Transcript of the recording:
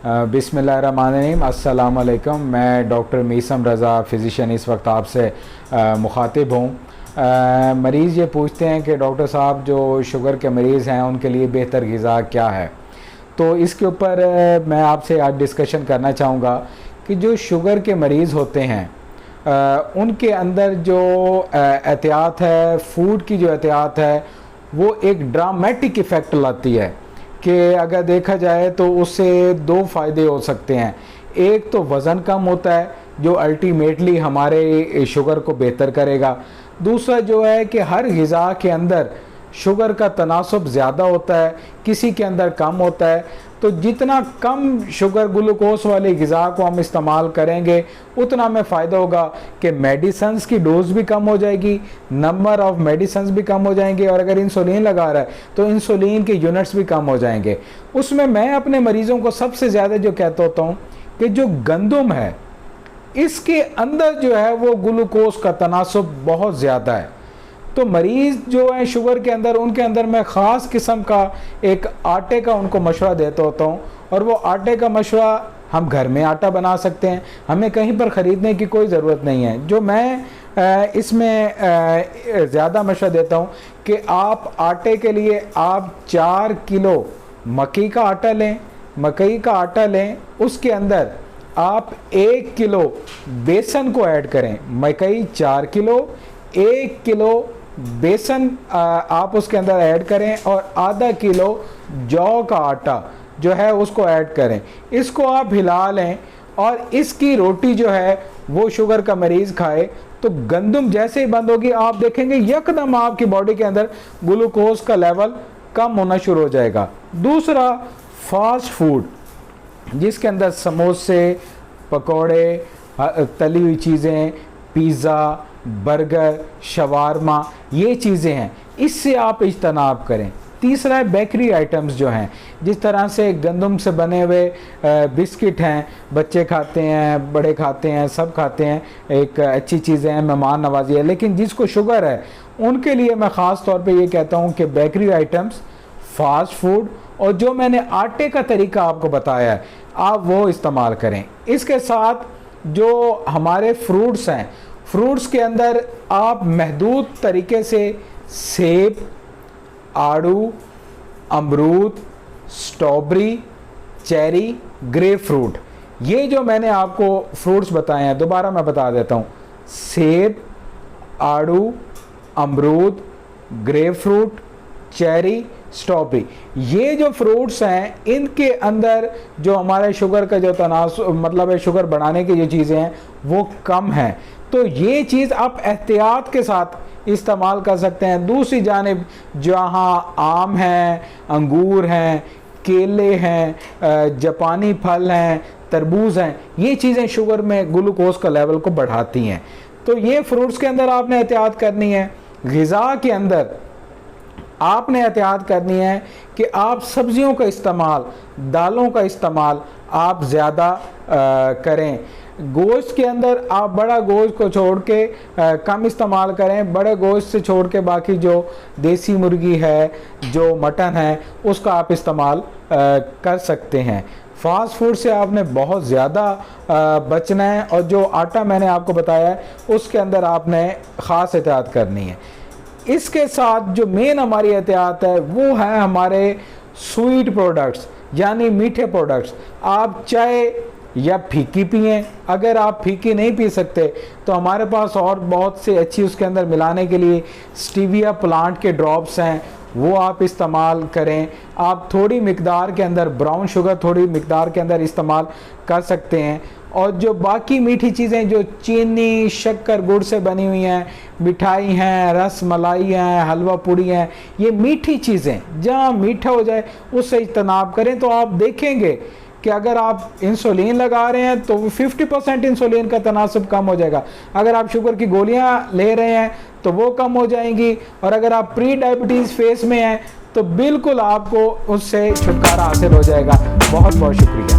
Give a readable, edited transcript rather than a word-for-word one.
बिस्मिल्लाहिर्रहमानिर्रहीम, अस्सलाम वालेकुम। मैं डॉक्टर मीसम रज़ा फ़िज़िशियन इस वक्त आपसे मुखातिब हूँ। मरीज़ ये पूछते हैं कि डॉक्टर साहब जो शुगर के मरीज़ हैं उनके लिए बेहतर ग़िज़ा क्या है। तो इसके ऊपर मैं आपसे आज डिस्कशन करना चाहूँगा कि जो शुगर के मरीज़ होते हैं उनके अंदर जो एहतियात है, फूड की जो एहतियात है, वो एक ड्रामेटिक इफ़ेक्ट लाती है कि अगर देखा जाए तो उससे दो फ़ायदे हो सकते हैं। एक तो वज़न कम होता है जो अल्टीमेटली हमारे शुगर को बेहतर करेगा। दूसरा जो है कि हर ग़िज़ा के अंदर शुगर का तनासुब ज़्यादा होता है, किसी के अंदर कम होता है। तो जितना कम शुगर ग्लूकोज वाली ग़िज़ा को हम इस्तेमाल करेंगे उतना हमें फ़ायदा होगा कि मेडिसन्स की डोज भी कम हो जाएगी, नंबर ऑफ़ मेडिसन्स भी कम हो जाएंगे, और अगर इंसुलिन लगा रहा है तो इंसुलिन के यूनिट्स भी कम हो जाएंगे। उसमें मैं अपने मरीज़ों को सबसे ज़्यादा जो कहता होता हूँ कि जो गंदम है इसके अंदर जो है वो ग्लूकोज का तनासुब बहुत ज़्यादा है। तो मरीज़ जो है शुगर के अंदर, उनके अंदर मैं ख़ास किस्म का एक आटे का उनको मशवरा देता होता हूँ, और वो आटे का मशवरा हम घर में आटा बना सकते हैं, हमें कहीं पर ख़रीदने की कोई ज़रूरत नहीं है। जो मैं इसमें ज़्यादा मशवरा देता हूँ कि आप आटे के लिए आप 4 किलो मकई का आटा लें, मकई का आटा लें, उसके अंदर आप 1 किलो बेसन को ऐड करें। मकई 4 किलो, 1 किलो बेसन आप उसके अंदर ऐड करें, और आधा किलो जौ का आटा जो है उसको ऐड करें। इसको आप हिला लें और इसकी रोटी जो है वो शुगर का मरीज़ खाए तो गंदम जैसे ही बंद होगी आप देखेंगे यकदम आपकी बॉडी के अंदर ग्लूकोज का लेवल कम होना शुरू हो जाएगा। दूसरा, फास्ट फूड जिसके अंदर समोसे, पकोड़े, तली हुई चीज़ें, पिज़्ज़ा, बर्गर, शवारमा, ये चीज़ें हैं, इससे आप इज्तनाब करें। तीसरा है बेकरी आइटम्स जो हैं, जिस तरह से गंदम से बने हुए बिस्किट हैं, बच्चे खाते हैं, बड़े खाते हैं, सब खाते हैं, एक अच्छी चीज़ें हैं, मेहमान नवाजी है। लेकिन जिसको शुगर है उनके लिए मैं ख़ास तौर पे ये कहता हूँ कि बेकरी आइटम्स, फास्ट फूड, और जो मैंने आटे का तरीका आपको बताया है आप वो इस्तेमाल करें। इसके साथ जो हमारे फ्रूट्स हैं, फ्रूट्स के अंदर आप महदूद तरीके से सेब, आड़ू, अमरूद, स्ट्रॉबेरी, चेरी, ग्रेप फ्रूट, ये जो मैंने आपको फ्रूट्स बताए हैं दोबारा मैं बता देता हूँ। सेब, आड़ू, अमरूद, ग्रेप फ्रूट, चेरी, स्ट्रॉबेरी, ये जो फ्रूट्स हैं इनके अंदर जो हमारे शुगर का जो तनासुब मतलब है शुगर बढ़ाने की जो चीज़ें हैं वो कम हैं। तो ये चीज़ आप एहतियात के साथ इस्तेमाल कर सकते हैं। दूसरी जानिब जहाँ आम हैं, अंगूर हैं, केले हैं, जापानी फल हैं, तरबूज हैं, ये चीज़ें शुगर में ग्लूकोज का लेवल को बढ़ाती हैं। तो ये फ्रूट्स के अंदर आपने एहतियात करनी है। ग़िज़ा के अंदर आपने एहतियात करनी है कि आप सब्जियों का इस्तेमाल, दालों का इस्तेमाल आप ज़्यादा करें। गोश्त के अंदर आप बड़ा गोश्त को छोड़ के कम इस्तेमाल करें। बड़े गोश्त से छोड़ के बाकी जो देसी मुर्गी है, जो मटन है, उसका आप इस्तेमाल कर सकते हैं। फास्ट फूड से आपने बहुत ज़्यादा बचना है, और जो आटा मैंने आपको बताया है उसके अंदर आपने ख़ास एहतियात करनी है। इसके साथ जो मेन हमारी एहतियात है वो है हमारे स्वीट प्रोडक्ट्स, यानी मीठे प्रोडक्ट्स। आप चाय या फीकी पिएं, अगर आप फीकी नहीं पी सकते तो हमारे पास और बहुत से अच्छी उसके अंदर मिलाने के लिए स्टीविया प्लांट के ड्रॉप्स हैं, वो आप इस्तेमाल करें। आप थोड़ी मिकदार के अंदर ब्राउन शुगर थोड़ी मिकदार के अंदर इस्तेमाल कर सकते हैं। और जो बाकी मीठी चीज़ें जो चीनी, शक्कर, गुड़ से बनी हुई हैं, मिठाई हैं, रस मलाई हैं, हलवा पूड़ी हैं, ये मीठी चीज़ें जहाँ मीठा हो जाए उससे इज्तनाब करें। तो आप देखेंगे कि अगर आप इंसुलिन लगा रहे हैं तो 50% इंसुलिन का तनासुब कम हो जाएगा। अगर आप शुगर की गोलियां ले रहे हैं तो वो कम हो जाएंगी, और अगर आप प्री डायबिटीज़ फेस में हैं तो बिल्कुल आपको उससे छुटकारा हासिल हो जाएगा। बहुत बहुत शुक्रिया।